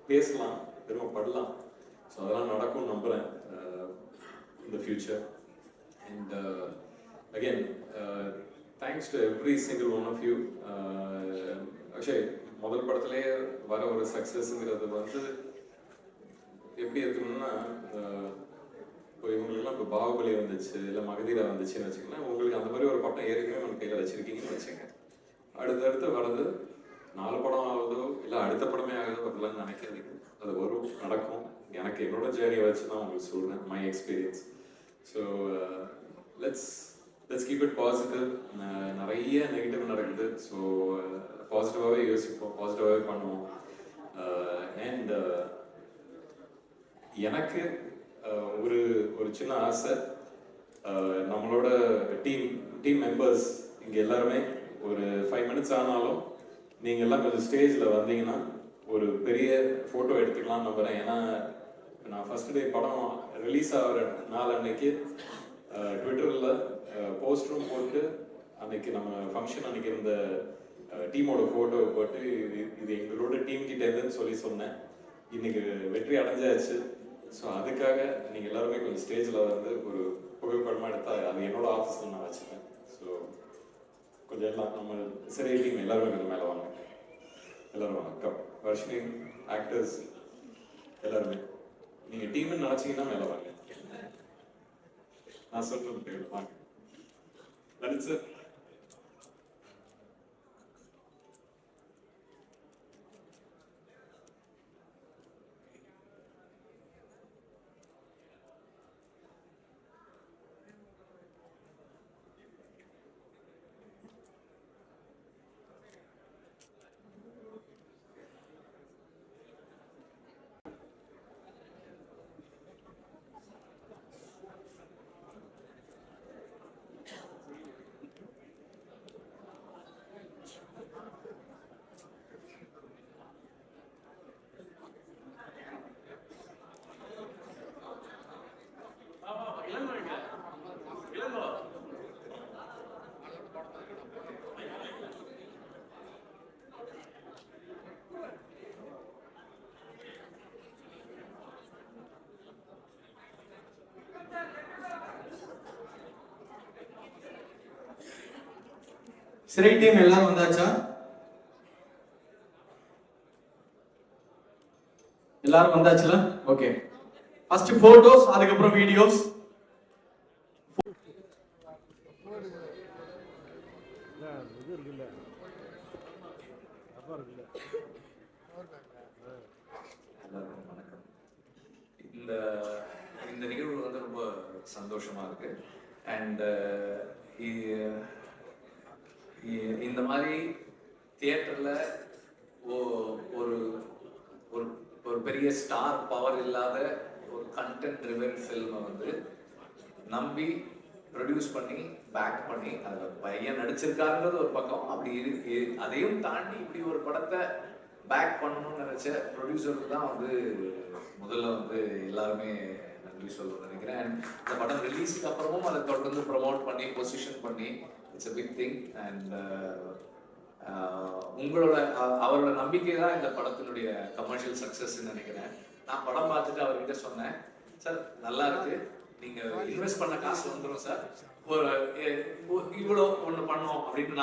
பேசலாம், பெருமைப்படலாம். ஸோ அதெல்லாம் நடக்கும்னு நம்புகிறேன் இந்த future. And again thanks to every single one of you. Akshay, முதல் படத்திலே வர ஒரு சக்ஸஸ்ங்கிறது வந்து எப்படி இருக்கணும்னா, இப்போ இவங்களுக்குலாம் இப்போ பாகுபலி வந்துச்சு, இல்லை மகதீரா வந்துச்சுன்னு வச்சுக்கலாம். உங்களுக்கு அந்த மாதிரி ஒரு பட்டம் ஏற்கனவே நம்ம கையில் வச்சிருக்கீங்கன்னு வச்சுங்க. அடுத்தடுத்து வர்றது 4 படம் ஆகுதோ இல்லை அடுத்த படமே ஆகுதோ வரலான்னு நினைக்காதீங்க. அது வரும், நடக்கும். எனக்கு என்னோட ஜேர்னியை வச்சு தான் உங்களுக்கு சொல்கிறேன், my experience. So let's keep it positive. நிறைய நெகட்டிவ் நடக்குது. ஸோ பாசிட்டிவாகவே யோசிப்போம், பாசிட்டிவாகவே பண்ணுவோம். அண்ட் எனக்கு ஒரு ஒரு சின்ன ஆசை, நம்மளோட டீம் மெம்பர்ஸ் இங்கே எல்லாருமே ஒரு 5 மினிட்ஸ் ஆனாலும் நீங்கள் எல்லாம் கொஞ்சம் ஸ்டேஜில் வந்தீங்கன்னா ஒரு பெரிய ஃபோட்டோ எடுத்துக்கலாம் நம்புகிறேன். ஏன்னா நான் ஃபர்ஸ்ட் டே படம் ரிலீஸ் ஆகிற நாள் அன்னைக்கு ட்விட்டரில் போஸ்டரும் போட்டு அன்னைக்கு நம்ம ஃபங்க்ஷன் அன்னைக்கு இருந்த டீமோட ஃபோட்டோ போட்டு இது எங்களோட டீம் கிட்ட இருந்துன்னு சொன்னேன். இன்னைக்கு வெற்றி அடைஞ்சாச்சு. ஸோ அதுக்காக நீங்கள் எல்லாருமே கொஞ்சம் ஸ்டேஜில் வந்து ஒரு புகைப்படமாக எடுத்தால் அது என்னோட ஆஃபீஸில் நான் வச்சுப்பேன். ஸோ கொஞ்சம் எல்லாம் நம்ம சிறை டீம் எல்லாருமே கொஞ்சம் மேலே வாங்க. எல்லாரும் வாங்க. வர்ஷினி, ஆக்டர்ஸ் எல்லாருமே நீங்கள் டீம்னு நினச்சிங்கன்னா மேலே வாங்க. நான் சொல்றது வாங்க. லலித் சார், சிறை டீம் எல்லாரும் வந்தாச்சா? எல்லாரும் வந்தாச்சுல? ஓகே. ஃபர்ஸ்ட் போட்டோஸ், அதுக்கப்புறம் வீடியோஸ். எல்லாருக்கும் வணக்கம். இந்த நிகழ்வு வந்து ரொம்ப சந்தோஷமா இருக்கு. அண்ட் இந்த மாதிரி தியேட்டர்ல ஒரு ஒரு ஒரு பெரிய ஸ்டார் பவர் இல்லாத ஒரு கண்டென்ட் ட்ரிவன் ஃபில்மை வந்து நம்பி ப்ரொடியூஸ் பண்ணி பேக் பண்ணி அதில் பையன் நடிச்சிருக்காருன்றது ஒரு பக்கம், அப்படி அதையும் தாண்டி இப்படி ஒரு படத்தை பேக் பண்ணணும்னு நினைச்ச ப்ரொடியூசருக்கு தான் வந்து முதல்ல வந்து எல்லாருமே நன்றி சொல்லணும்னு நினைக்கிறேன். அண்ட் இந்த படம் ரிலீஸுக்கு அப்புறமும் அதை தொடர்ந்து ப்ரொமோட் பண்ணி பொசிஷன் பண்ணி it's a big thing. And அவரோட நம்பிக்கை தான் இந்த படத்தினுடைய கமர்ஷியல் சக்சஸ்ன்னு நினைக்கிறேன். நான் படம் பார்த்துட்டு அவர்கிட்ட சொன்னேன், சார் நல்லா இருக்கு, நீங்க இன்வெஸ்ட் பண்ண காசு வந்துடும் சார், ஒரு இவ்வளோ ஒன்று பண்ணோம் அப்படின்னு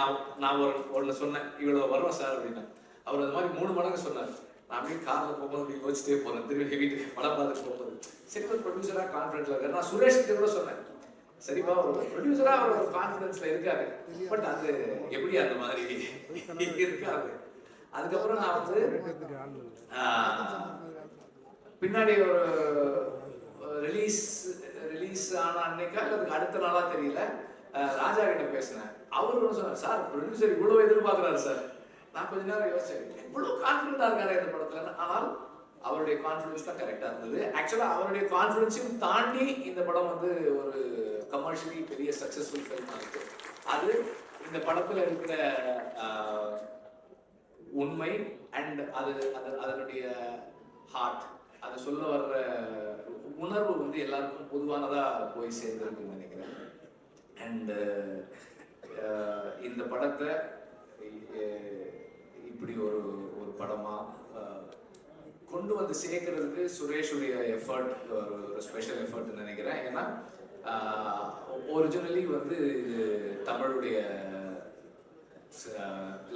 நான் ஒன்று சொன்னேன், இவ்வளோ வரும் சார் அப்படின்னு. அவர் அது மாதிரி 3 மடங்கு சொன்னார். நான் அப்படியே காரில் போகும்போது அப்படி யோசிச்சிட்டே போகிறேன், திரும்பி வீட்டுக்கு படம் பார்த்துட்டு போகும்போது. சரி, ஒரு ப்ரொடியூசராக கான்ஃபிடென்ட்ல இருக்காரு. நான் சுரேஷ் கிட்ட கூட சொன்னேன், சரிப்பா ஒரு ப்ரொடியூசரா அவர் ஒரு கான்ஃபிடன்ஸ்ல இருக்காரு, பட் அது எப்படி அந்த மாதிரி இருக்காது. அதுக்கப்புறம் நான் வந்து பின்னாடி ஒரு ரிலீஸ் ஆன அன்னைக்கா இல்லை அதுக்கு அடுத்த நாளா தெரியல, ராஜா கிட்ட பேசினேன். அவரு ஒன்று சொன்னார், சார் ப்ரொடியூசர் இவ்வளவு எதிர்பார்க்கிறாரு சார். நான் கொஞ்ச நேரம் யோசிச்சேன், இவ்வளவு கான்ஃபிடண்டா இருக்காரு இந்த படத்துல. ஆனால் அவருடைய கான்ஃபிடன்ஸ் தான் கரெக்டா இருந்தது. ஆக்சுவலா அவருடைய கான்ஃபிடன்ஸையும் தாண்டி இந்த படம் வந்து ஒரு கமர்ஷியலி பெரிய சக்சஸ்ஃபுல் ஃபில்மா இருக்கு. அது இந்த படத்துல இருக்கிற உண்மை அண்ட் அதனுடைய ஹார்ட், அதை சொல்ல வர்ற உணர்வு வந்து எல்லாருக்கும் பொதுவானதா போய் சேர்ந்திருக்குன்னு நினைக்கிறேன். அண்ட் இந்த படத்தை இப்படி ஒரு படமா கொண்டு வந்து சேர்க்கறதுக்கு சுரேஷுடைய எஃபர்ட் ஒரு ஸ்பெஷல் எஃபர்ட் நினைக்கிறேன். ஏன்னா ஒரிஜினலி வந்து இது தமிழுடைய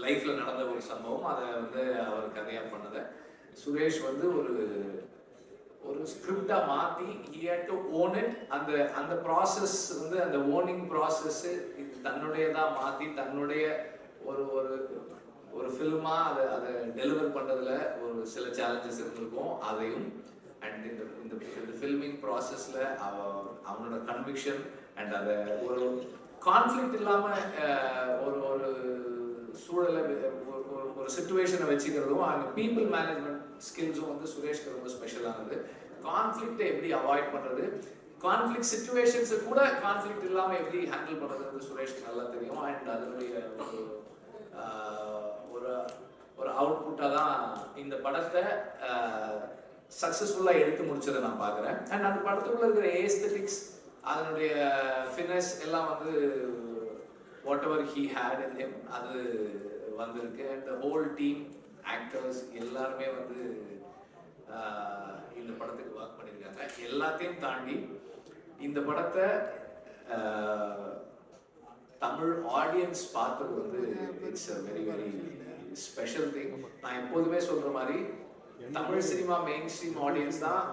லைஃப்ல நடந்த ஒரு சம்பவம், அதை வந்து அவர் கதையா பண்ணதை சுரேஷ் வந்து ஒரு ஸ்கிரிப்டா மாத்தி he had to own it. அந்த ப்ராசஸ் வந்து அந்த ஓனிங் ப்ராசஸ் இது தன்னுடையதா மாத்தி தன்னுடைய ஒரு ஒரு ஒரு ஃபில்மா அதை டெலிவர் பண்றதுல ஒரு சில சேலஞ்சஸ் இருந்திருக்கும். அதையும் அண்ட் இந்த ஃபில்மிங் ப்ராசஸ்ல அவனோட கன்விக்ஷன் அண்ட் அதை ஒரு கான்ஃப்ளிக்ட் இல்லாம ஒரு ஒரு சூழலை ஒரு சிச்சுவேஷனை வச்சுக்கிறதும் அந்த பீப்புள் மேனேஜ்மெண்ட் ஸ்கில்ஸும் வந்து சுரேஷ்க்கு ரொம்ப ஸ்பெஷலானது. கான்ஃப்ளிக்டை எப்படி அவாய்ட் பண்றது, கான்ஃப்ளிக்ட் சிச்சுவேஷன்ஸை கூட கான்ஃப்ளிக்ட் இல்லாமல் எப்படி ஹேண்டில் பண்ணுறது வந்து சுரேஷ்க்கு நல்லா தெரியும். அண்ட் அதனுடைய ஒரு அவுட்புட்டாக தான் இந்த படத்தை சக்ஸஸ்ஃபுல்லாக எடுத்து முடிச்சதை நான் பார்க்குறேன். அண்ட் அந்த படத்துக்குள்ள இருக்கிற ஏஸ்தெட்டிக்ஸ் அதனுடைய ஃபினஸ் எல்லாம் வந்து whatever he had in him அது வந்திருக்கு. And the whole team actors எல்லாருமே வந்து இந்த படத்துக்கு ஒர்க் பண்ணியிருக்காங்க. எல்லாத்தையும் தாண்டி இந்த படத்தை தமிழ் ஆடியன்ஸ் பார்த்தது வந்து it's a very very special thing. நான் எப்போதுமே சொல்ற மாதிரி Tamil cinema main stream audience தான்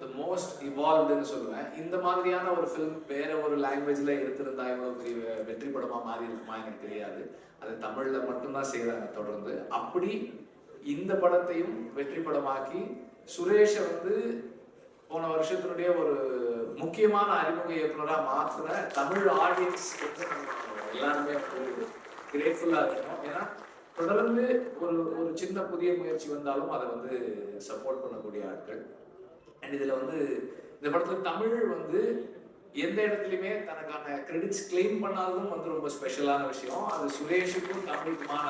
த மோஸ்ட் இவால்வ்டுன்னு சொல்லுவேன். இந்த மாதிரியான ஒரு ஃபிலிம் வேற ஒரு லாங்குவேஜ்ல எடுத்திருந்தா இவ்வளவு பெரிய வெற்றி படமா மாறி இருக்குமா எனக்கு தெரியாது. அது தமிழ்ல மட்டும்தான் செய்யறாங்க தொடர்ந்து. அப்படி இந்த படத்தையும் வெற்றி படமாக்கி சுரேஷை வந்து போன வருஷத்தினுடைய ஒரு முக்கியமான அறிமுக இயக்குனராக மாற்றின தமிழ் ஆடியன்ஸ் எல்லாருமே கிரேட்ஃபுல்லா இருக்கணும். ஏன்னா தொடர்ந்து ஒரு சின்ன புதிய முயற்சி வந்தாலும் அதை வந்து சப்போர்ட் பண்ணக்கூடிய ஆட்கள். அண்ட் இதுல வந்து இந்த படத்துல தமிழ் வந்து எந்த இடத்துலையுமே தனக்கான கிரெடிட்ஸ் கிளைம் பண்ணாததும் வந்து ரொம்ப ஸ்பெஷலான விஷயம். அது சுரேஷுக்கும் தமிழுக்குமான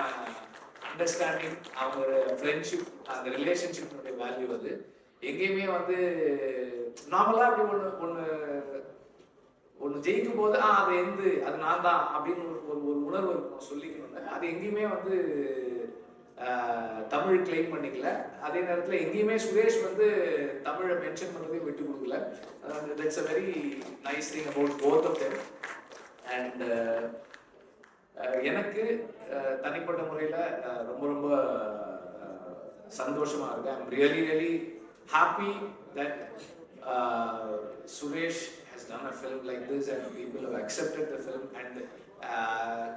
அண்டர்ஸ்டாண்டிங், அவங்க ஃப்ரெண்ட்ஷிப், அந்த ரிலேஷன்ஷிப்னுடைய வேல்யூ அது எங்கேயுமே வந்து நார்மலா அப்படி ஒன்று ஜெயிக்கும் போது அது நான் தான் அப்படின்னு ஒரு உணர்வு இருக்கும் சொல்லிக்கணும். அது எங்கேயுமே வந்து தமிழ் கிளைம் பண்ணிக்கல. அதே நேரத்தில் எங்கேயுமே சுரேஷ் வந்து தமிழை மென்ஷன் பண்ணதையும் விட்டு கொடுக்கல. That's a very nice thing about both of them. And எனக்கு தனிப்பட்ட முறையில் ரொம்ப ரொம்ப சந்தோஷமா இருக்கு. I am really really happy that Suresh has done a film like this and people have accepted the film and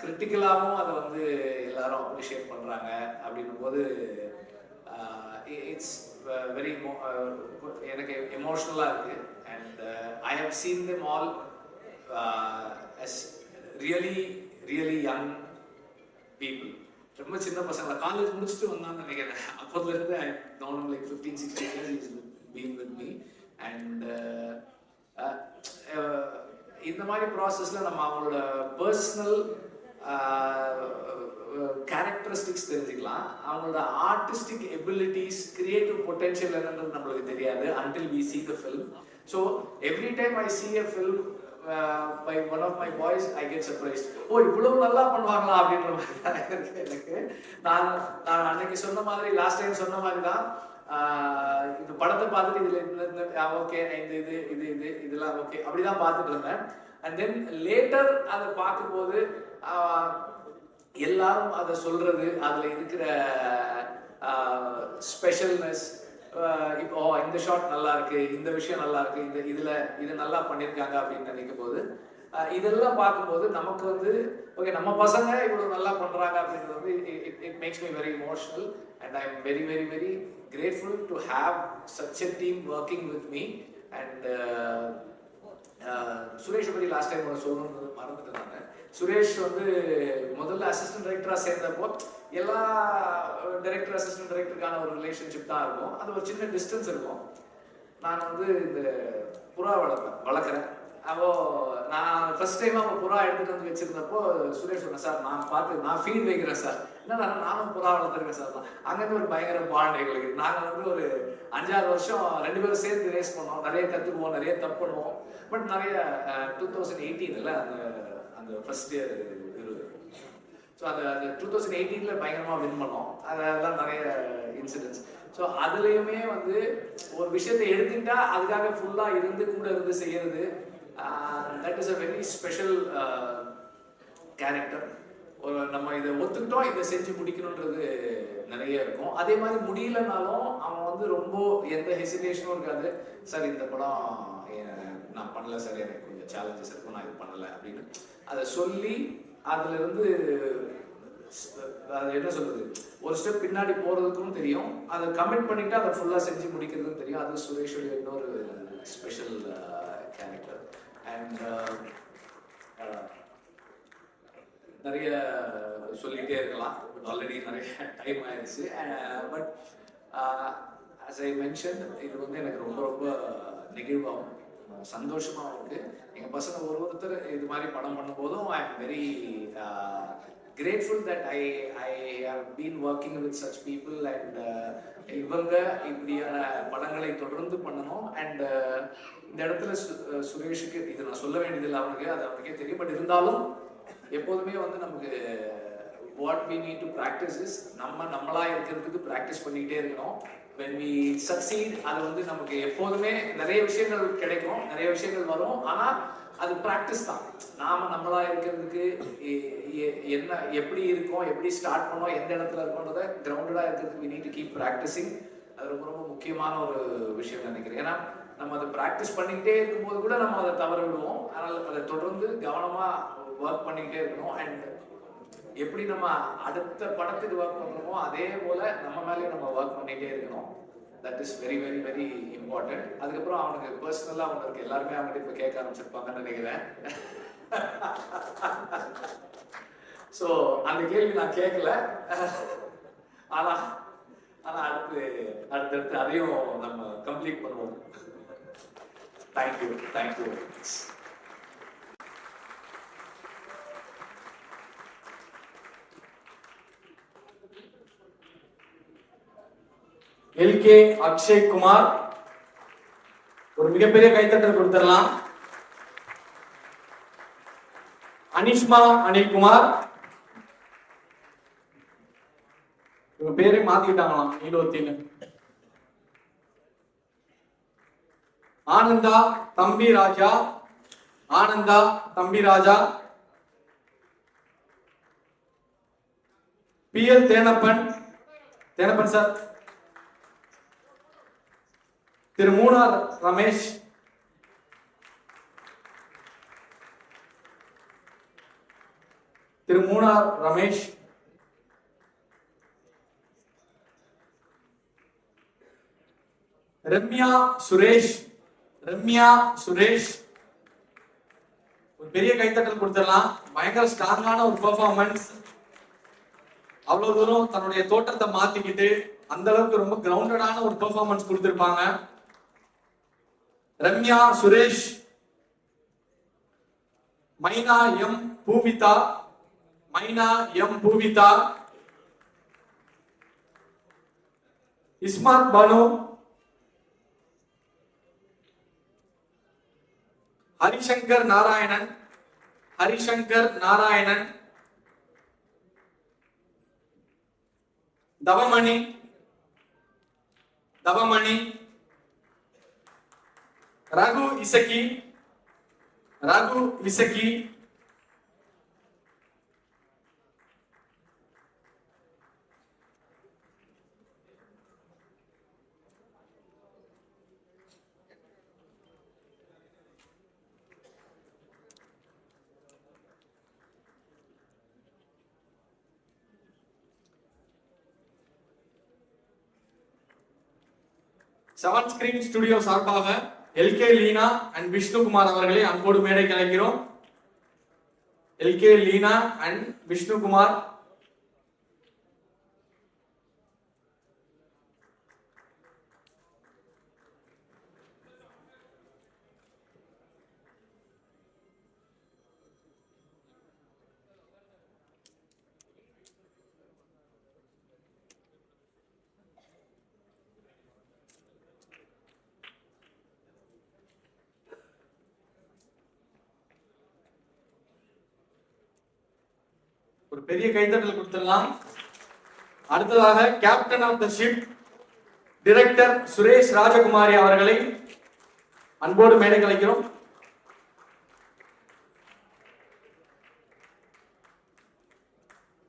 கிரிட்டிக்கலாகவும் அதை வந்து எல்லாரும் அப்ரிஷியேட் பண்ணுறாங்க. அப்படின்னும் போது இட்ஸ் வெரி எனக்கு எமோஷ்னலாக இருக்குது. And I have seen them all as really really young people. ரொம்ப சின்ன பசங்களை காலேஜ் முடிச்சுட்டு வந்தான்னு நினைக்கிறேன். அப்போதுலேருந்து ஐ known him like 15-16 years. He's been with me. And இந்த மாதிரி ப்ராசஸில் நம்ம அவங்களோட பர்சனல் கேரக்டரிஸ்டிக்ஸ் தெரிஞ்சுக்கலாம். அவங்களோட ஆர்டிஸ்டிக் எபிலிட்டிஸ், கிரியேட்டிவ் பொட்டென்ஷியல் என்னன்றது நம்மளுக்கு தெரியாது until we see the film. So every time I see a film by one of my boys, I get surprised. இவ்வளவு நல்லா பண்ணுவாங்களா அப்படின்ற மாதிரி எனக்கு. நான் அன்னைக்கு சொன்ன மாதிரி, லாஸ்ட் டைம் சொன்ன மாதிரி தான், இந்த படத்தை பார்த்துட்டு இதுல ஓகே இதெல்லாம் ஓகே அப்படிதான் பார்த்துட்டு இருந்தேன். அண்ட் தென் லேட்டர் அதை பார்க்கும்போது எல்லாரும் அதை சொல்றது, அதுல இருக்கிற ஸ்பெஷல்னஸ், இப்போ இந்த ஷாட் நல்லா இருக்கு, இந்த விஷயம் நல்லா இருக்கு, இது நல்லா பண்ணியிருக்காங்க அப்படின்னு நினைக்கும் போது, இதெல்லாம் பார்க்கும்போது நமக்கு வந்து ஓகே நம்ம பசங்க இவ்வளவு நல்லா பண்றாங்க அப்படின்றது வந்து it makes me very emotional. And I am very very very grateful to have such a team working with me. And Suresh பற்றி லாஸ்ட் டைம் சொல்லணும்னு மறந்துட்டேன் நான். சுரேஷ் வந்து முதல்ல அசிஸ்டன்ட் டைரக்டராக சேர்ந்தப்போ எல்லா டைரக்டர் அசிஸ்டன்ட் டைரக்டருக்கான ஒரு ரிலேஷன்ஷிப் தான் இருக்கும். அது ஒரு சின்ன டிஸ்டன்ஸ் இருக்கும். நான் வந்து இந்த புறா வளர்க்குறேன். அப்போ நான் ஃபர்ஸ்ட் டைம் அவங்க புறா எடுத்துட்டு வந்து வச்சிருந்தப்போ சுரேஷ் சொன்னேன், சார் நான் ஃபீட் வைக்கிறேன் சார், என்ன நானும் புறா வளர்த்துருக்கேன் சார். அங்கேருந்து ஒரு பயங்கர பாண்ட் எங்களுக்கு. நாங்கள் வந்து ஒரு 5-6 வருஷம் 2 பேரும் சேர்ந்து ரேஸ் பண்ணோம், நிறைய கற்றுக்குவோம், நிறைய தப்பு பண்ணுவோம். பட் நிறைய 2018 அந்த ஃபர்ஸ்ட் இயர் ஸோ அந்த 2018 பயங்கரமாக வின் பண்ணோம். அதெல்லாம் நிறைய இன்சிடென்ட்ஸ். ஸோ அதுலேயுமே வந்து ஒரு விஷயத்தை எடுத்துக்கிட்டா அதுக்காக ஃபுல்லாக கூட இருந்து செய்யறது, that is a very special character. ஒரு நம்ம இதை ஒத்துக்கிட்டோம், இதை செஞ்சு முடிக்கணுன்றது நிறைய இருக்கும். அதே மாதிரி முடியலனாலும் அவன் வந்து ரொம்ப எந்த ஹெசிடேஷனும் இருக்காது. சார் இந்த படம் நான் பண்ணல சார், எனக்கு கொஞ்சம் சேலஞ்சஸ் இருக்கும், நான் இது பண்ணல அப்படின்னு அதை சொல்லி அதுல இருந்து அது என்ன சொல்றது, ஒரு ஸ்டெப் பின்னாடி போறதுக்கும் தெரியும், அதை கமிட் பண்ணிட்டு அதை ஃபுல்லா செஞ்சு முடிக்கிறதுக்கும் தெரியும். அது சுரேஷுடைய இன்னொரு ஸ்பெஷல் கேரக்டர். அண்ட் நிறைய சொல்லிட்டே இருக்கலாம், ஆல்ரெடி நிறைய டைம் ஆயிடுச்சு. பட் as I mentioned, இது வந்து எனக்கு ரொம்ப ரொம்ப நெகிழ்வாகும், சந்தோஷமாகவும் இருக்கு. எங்கள் பசங்க ஒருத்தர் இது மாதிரி படம் பண்ணும்போதும் I am very grateful that I have been working with such people and இவங்க இப்படியான படங்களை தொடர்ந்து பண்ணணும். அண்ட் இந்த இடத்துல சுரேஷுக்கு இது நான் சொல்ல வேண்டியதில்லை, அவனுக்கு அது அவனுக்கே தெரியும். பட் இருந்தாலும் எப்போதுமே வந்து நமக்கு what we need to practice is நம்மளா இருக்கிறதுக்கு ப்ராக்டிஸ் பண்ணிக்கிட்டே இருக்கணும். when we succeed, அது வந்து நமக்கு எப்போதுமே நிறைய விஷயங்கள் கிடைக்கும், நிறைய விஷயங்கள் வரும். ஆனால் அது ப்ராக்டிஸ் தான். நம்மளா இருக்கிறதுக்கு என்ன எப்படி இருக்கோம், எப்படி ஸ்டார்ட் பண்ணோம், எந்த இடத்துல இருக்கோன்றதை கிரவுண்டடா இருக்கிறதுக்கு we need to keep practicing. அது ரொம்ப ரொம்ப முக்கியமான ஒரு விஷயம் நினைக்கிறேன். ஏன்னா நம்ம அதை ப்ராக்டிஸ் பண்ணிக்கிட்டே இருக்கும்போது கூட நம்ம அதை தவற விடுவோம். அதனால அதை தொடர்ந்து கவனமா ஒர்க் பண்ணிக்கிட்டே இருக்கணும். அண்ட் எப்படி நம்ம அடுத்த படத்துக்கு ஒர்க் பண்றோமோ அதே போல நம்ம மேலேயும் நம்ம ஒர்க் பண்ணிட்டே இருக்கணும். That is very very very important. அதுக்கப்புறம் அவனுக்கு பர்சனலா அவனுக்கு எல்லாருமே அவங்ககிட்ட இப்போ கேட்க ஆரம்பிச்சிருப்பாங்கன்னு நினைக்கிறேன். ஸோ அந்த கேள்வி நான் கேட்கல. ஆனா ஆனா அடுத்தடுத்து அதையும் நம்ம கம்ப்ளீட் பண்ணுவோம். Thank you thank you. LK Akshay Kumar, ஒரு மிகப்பெரிய கைத்தட்டல் கொடுத்துடலாம். அனிஷ்மா அனில்குமார், இவங்க பேரே மாத்திக்கிட்டாங்களாம் ஈழத்தின்னு. ஆனந்தா தம்பி ராஜா, ஆனந்தா தம்பி ராஜா. PL Thenappan, Thenappan sir. திரு மூனார் ரமேஷ், திரு மூனார் ரமேஷ். ரம்யா சுரேஷ், ரம்யா சுரேஷ். ஒரு பெரிய கைத்தட்டல் கொடுத்துடலாம். பயங்கர ஸ்ட்ராங்கான ஒரு பெர்ஃபார்மன்ஸ். அவ்வளவு தூரம் தன்னுடைய தோற்றத்தை மாத்திக்கிட்டு அந்த அளவுக்கு ரொம்ப கிரவுண்டடான ஒரு பெர்ஃபார்மன்ஸ் கொடுத்திருப்பாங்க. ரம்யா சுரேஷ். மைனா M Poovitha, Maina M Poovitha. Ismath Banu, Harishankar Narayanan, Harishankar Narayanan. Thavamani, Thavamani. Raghu Isakki, Raghu Isakki. Seven Screen Studio சார்பாக எல்கே லீனா அண்ட் விஷ்ணுகுமார் அவர்களை அன்போடு மேடைக்கு அழைக்கிறோம். LK Leena and Vishnukumar. ஒரு பெரிய கைத்தட்டல் கொடுத்துடலாம். அடுத்ததாக captain of the ship director Suresh Rajakumari அவர்களை அன்போடு மேடை கலைக்கிறோம்.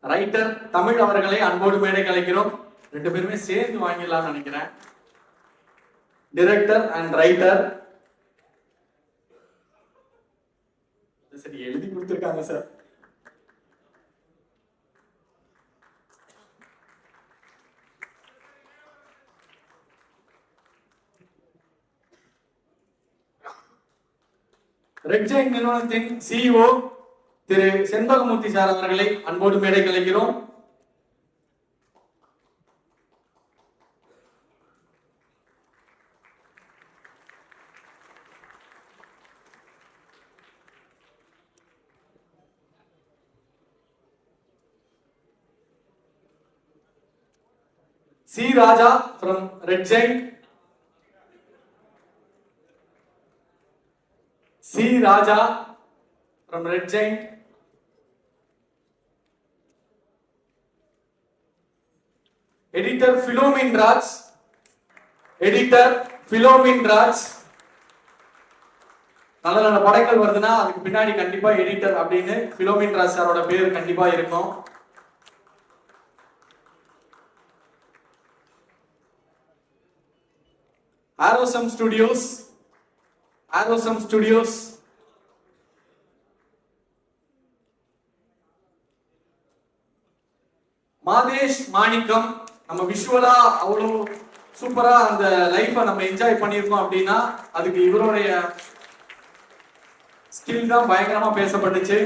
ரைட்டர் தமிழ் அவர்களை அன்போடு மேடை கலைக்கிறோம். 2 பேருமே சேர்ந்து வாங்கிடலாம்னு நினைக்கிறேன். Director and writer. சரி, எழுதி கொடுத்திருக்காங்க சார். ரெட் ஜெயின் நிறுவனத்தின் CEO திரு செண்பகமூர்த்தி சார் அவர்களை அன்போடு மேடை கலைக்கிறோம். C. Raja from Red Giant. C. Raja from Red Giant. Editor Philomin Raj. Editor Philomin Raj. நல்ல நல்ல படைகள் வருதுன்னா அதுக்கு பின்னாடி கண்டிப்பா எடிட்டர் அப்படின்னு Philomin Raj சாரோட பேர் கண்டிப்பா இருக்கும். Arosam Studios. Arosam Studios. Madhesh மாணிக்கம். நம்ம விஷுவலா அவ்வளோ சூப்பரா அந்த லைஃபை நம்ம என்ஜாய் பண்ணியிருக்கோம் அப்படின்னா அதுக்கு இவருடைய ஸ்கில் தான் பயங்கரமா பேசப்பட்டுச்சு.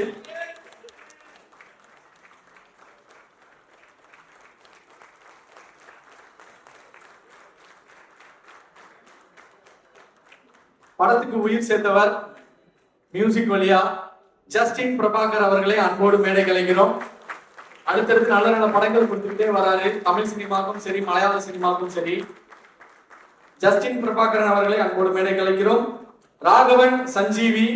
படத்துக்கு உயிர் சேர்த்தவர் மியூசிக் வழியா ஜஸ்டின் பிரபாகர் அவர்களை அன்போடு மேடை கலைக்கிறோம். அடுத்தடுத்து நல்ல நல்ல படங்கள் கொடுத்துக்கிட்டே வராரு. தமிழ் சினிமாக்கும் சரி, மலையாள சினிமாக்கும் சரி. ஜஸ்டின் பிரபாகரன் அவர்களை அன்போடு மேடை கலைக்கிறோம். Raghavan Sanjeevi,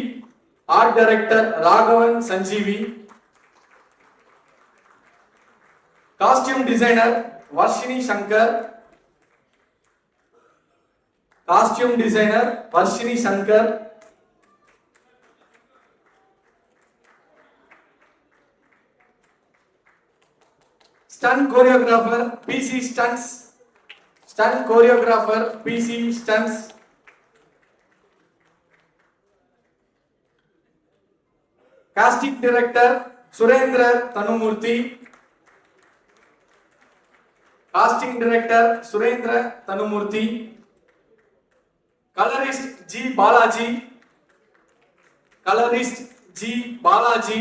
art director Raghavan Sanjeevi. Costume designer Varshini Shankar. Costume designer Varshini Shankar. Stunt choreographer PC stunts. Stunt choreographer PC stunts. Casting director Surendra Thanumoorthy. Casting director Surendra Thanumoorthy. Colourist G Balaji. Colourist G Balaji.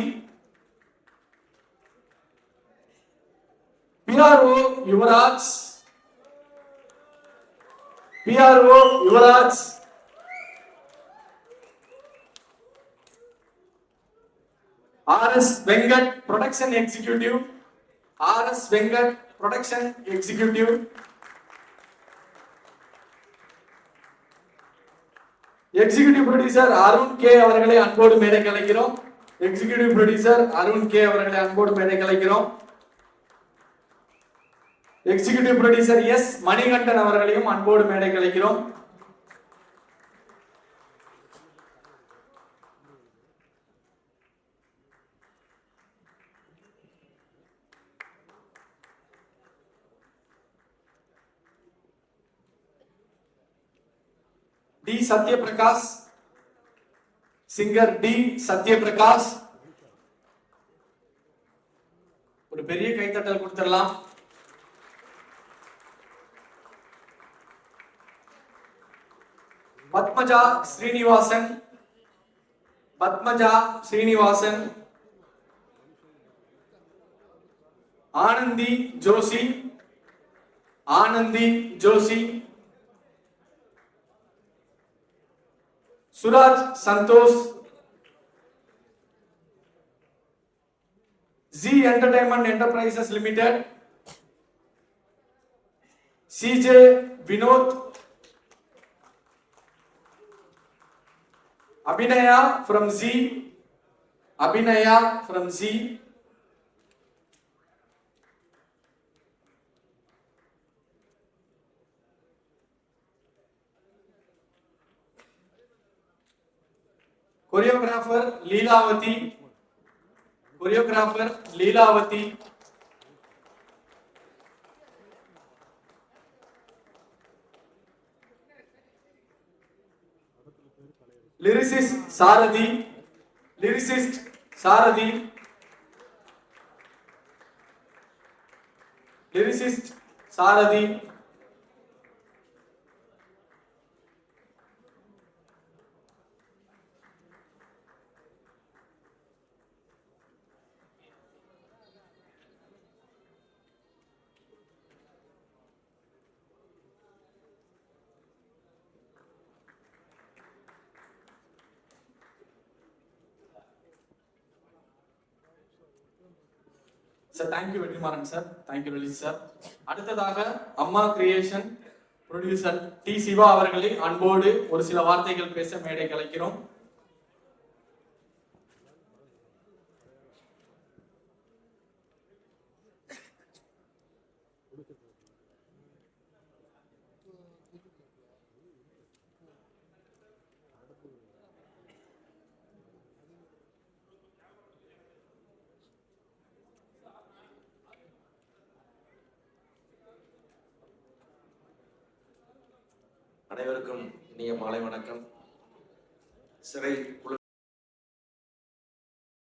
PRO Yuvaraj. PRO Yuvaraj. RS Venkat production executive. RS Venkat production executive. Executive producer Arun K அவர்களை அன்போடு மேடை கலைக்கிறோம். Executive producer Arun K அவர்களை அன்போடு மேடை கலைக்கிறோம். Executive producer S Manikandan அவர்களையும் அன்போடு மேடை கலைக்கிறோம். T Sathyaprakash. Singer T Sathyaprakash. ஒரு பெரிய கைத்தட்டல் கொடுத்துடலாம். Padmaja Srinivasan. Padmaja Srinivasan. Anandhi Joshi. Anandhi Joshi. Suraj Santhosh. Zee Entertainment Enterprises Limited. CJ Vinod. Abhinaya from Z. Abhinaya from Z. Choreographer Leelavati. Choreographer Leelavati. Lyricist Sarathi, lyricist Sarathi, lyricist Sarathi, sir thank you Vetrimaaran sir, thank you Lalith sir. அடுத்ததாக Amma creation producer D Siva அவர்களை அன்போடு ஒரு சில வார்த்தைகள் பேச மேடை கலைக்கிறோம். அனைவருக்கும் இனிய மாலை வணக்கம். சிறை குழு